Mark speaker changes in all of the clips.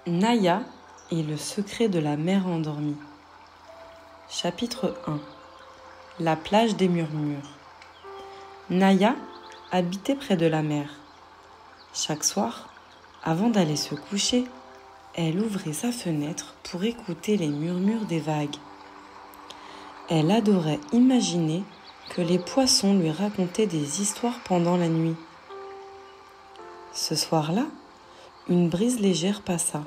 Speaker 1: Naya et le secret de la mer endormie. Chapitre 1. La plage des murmures. Naya habitait près de la mer. Chaque soir, avant d'aller se coucher, elle ouvrait sa fenêtre pour écouter les murmures des vagues. Elle adorait imaginer que les poissons lui racontaient des histoires pendant la nuit. Ce soir-là, une brise légère passa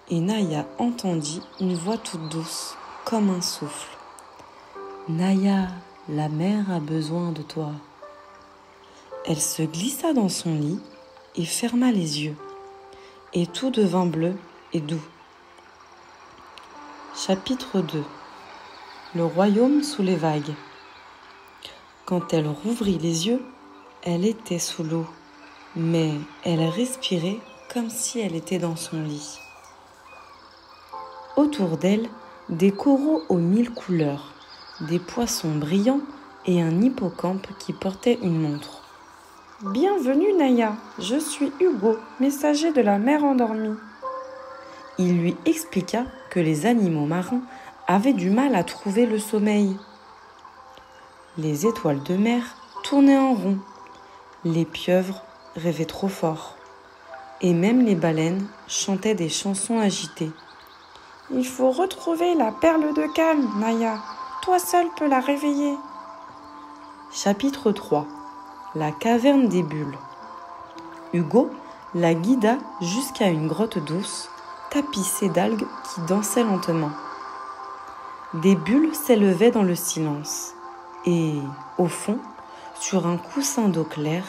Speaker 1: et Naya entendit une voix toute douce, comme un souffle. « Naya, la mer a besoin de toi. » Elle se glissa dans son lit et ferma les yeux, et tout devint bleu et doux. Chapitre 2. Le royaume sous les vagues. Quand elle rouvrit les yeux, elle était sous l'eau, mais elle respirait comme si elle était dans son lit. Autour d'elle, des coraux aux 1000 couleurs, des poissons brillants et un hippocampe qui portait une montre. « Bienvenue Naya, je suis Hugo, messager de la mer endormie. » Il lui expliqua que les animaux marins avaient du mal à trouver le sommeil. Les étoiles de mer tournaient en rond, les pieuvres rêvaient trop fort, et même les baleines chantaient des chansons agitées. « Il faut retrouver la perle de calme, Naya. Toi seul peux la réveiller. » Chapitre 3. La caverne des bulles. Hugo la guida jusqu'à une grotte douce, tapissée d'algues qui dansaient lentement. Des bulles s'élevaient dans le silence, et, au fond, sur un coussin d'eau claire,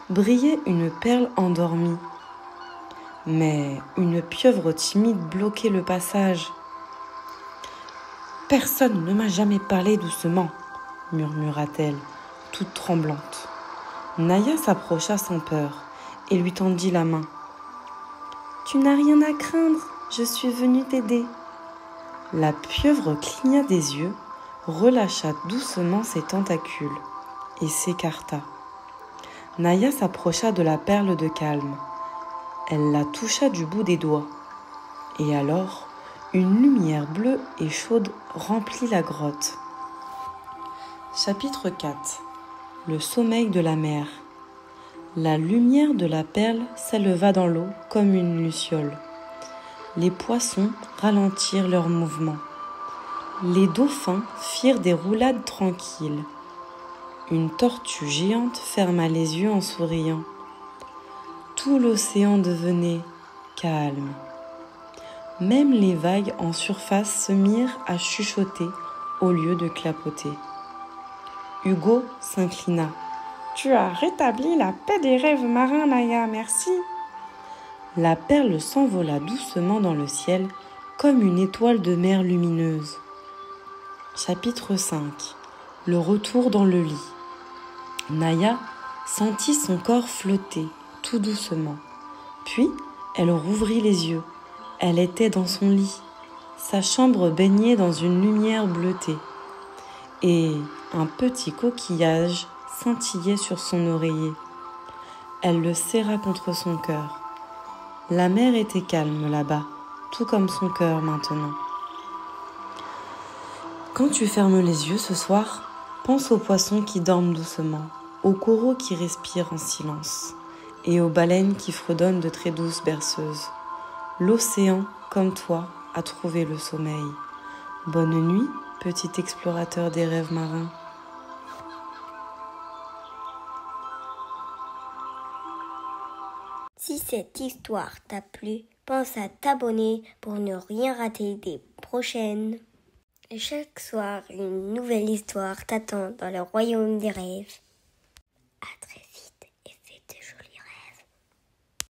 Speaker 1: brillait une perle endormie. Mais une pieuvre timide bloquait le passage. « Personne ne m'a jamais parlé doucement, » murmura-t-elle, toute tremblante. Naya s'approcha sans peur et lui tendit la main. « Tu n'as rien à craindre, je suis venue t'aider. » La pieuvre cligna des yeux, relâcha doucement ses tentacules et s'écarta. Naya s'approcha de la perle de calme. Elle la toucha du bout des doigts. Et alors, une lumière bleue et chaude remplit la grotte. Chapitre 4. Le sommeil de la mer. La lumière de la perle s'éleva dans l'eau comme une luciole. Les poissons ralentirent leurs mouvements. Les dauphins firent des roulades tranquilles. Une tortue géante ferma les yeux en souriant. Tout l'océan devenait calme. Même les vagues en surface se mirent à chuchoter au lieu de clapoter. Hugo s'inclina. « Tu as rétabli la paix des rêves marins, Naya, merci. » La perle s'envola doucement dans le ciel comme une étoile de mer lumineuse. Chapitre 5. Le retour dans le lit. Naya sentit son corps flotter tout doucement. Puis, elle rouvrit les yeux. Elle était dans son lit. Sa chambre baignait dans une lumière bleutée. Et un petit coquillage scintillait sur son oreiller. Elle le serra contre son cœur. La mer était calme là-bas, tout comme son cœur maintenant. Quand tu fermes les yeux ce soir, pense aux poissons qui dorment doucement, aux coraux qui respirent en silence et aux baleines qui fredonnent de très douces berceuses. L'océan, comme toi, a trouvé le sommeil. Bonne nuit, petit explorateur des rêves marins.
Speaker 2: Si cette histoire t'a plu, pense à t'abonner pour ne rien rater des prochaines. Chaque soir, une nouvelle histoire t'attend dans le royaume des rêves.